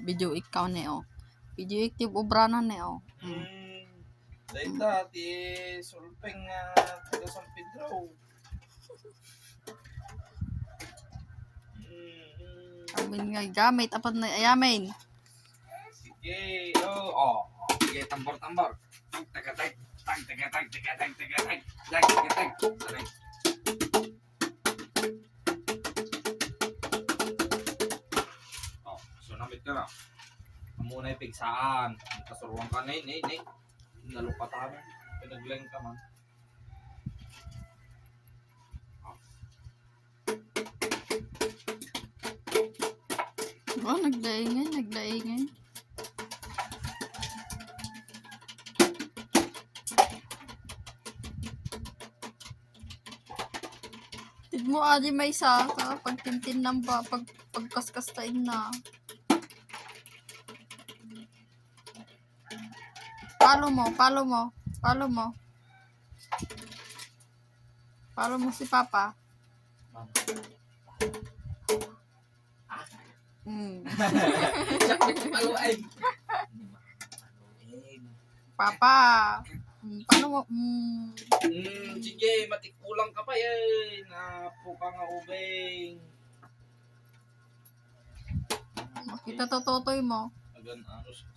Video ikaw ni oh. Video active obranan ni oh. Dahil ti sulpeng taga San Pedro. Amin nga gamit apat na ayamin. Sige, sige, tambor. Tag. Sunamit ka na. Muna yung pigsaan. Kasuruan ka na yun. Nalupatan. Pinagleng ka man. Oh, nagdaingay. Tid mo adi may isa ka pagtintin ng pagkaskastain na. Follow mo si Papa. Papa. Paano mo? Sige, matikulang ka pa eh. Napuka nga ubeng. Makita to totoy mo. Agan, ano siya.